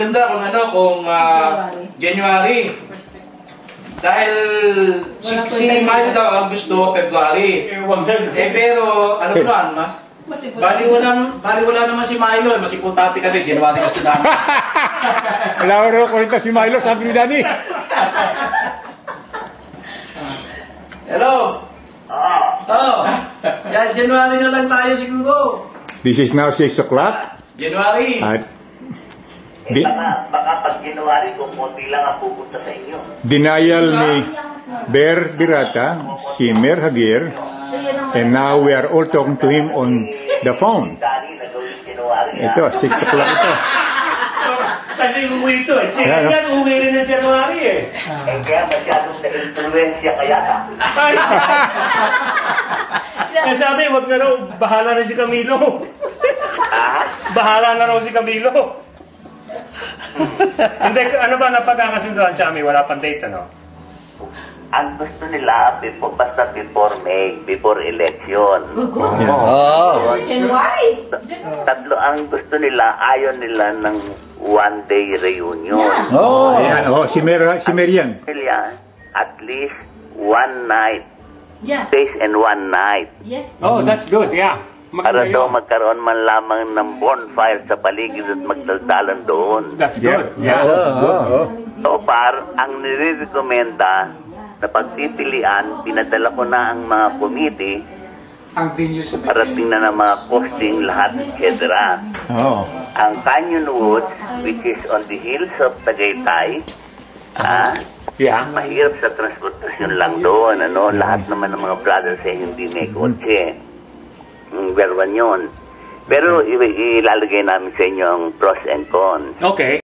Ganda kung ano, kung January. Dahil si Milo daw ang gusto February. Pero, ano ba naman, mas? Bali wala naman si Milo, masiputati ka rin, January gusto namin. Wala ko rin kurinta si Milo, sabi ni Danny. Hello? Yan, January na lang tayo siguro. This is now 6 o'clock. January. Baka pag January, kung konti lang ang pupunta sa inyo. Denial ni Ber Birata, si Mer Hagir, and now we are all talking to him on the phone. Ito, 6 o'clock ito. Kasi umuwi ito eh. Chicken yan, umuwi rin ng January eh. Kaya masyadong na-influensya kaya ka. Kaya sabi, wag na raw, bahala na si Camilo. Bahala na raw si Camilo. Hindi, ano ba napagkakasunduan, Chami? Wala pang date, ano? Ang gusto nila, basta before May, before election. And why? Tatlo ang gusto nila, ayaw nila ng one-day reunion. Ayan, si Mer yan. At least one night. Yeah. Days and one night. Yes. Oh, that's good, yeah. Para daw magkaroon man lamang ng bonfire sa paligid at magdaldalan doon. That's good, yeah. So far, ang nire-recommenda na pagpipilian, pinadala ko na ang mga committee para tingnan ang mga costing lahat, etc. Ang Canyon Woods, which is on the hills of Tagaytay, mahirap sa transportasyon lang doon. Lahat naman ng mga brothers hindi may kotse. Berwan yun. Pero ilalagay namin sa inyo ang pros and cons. Okay.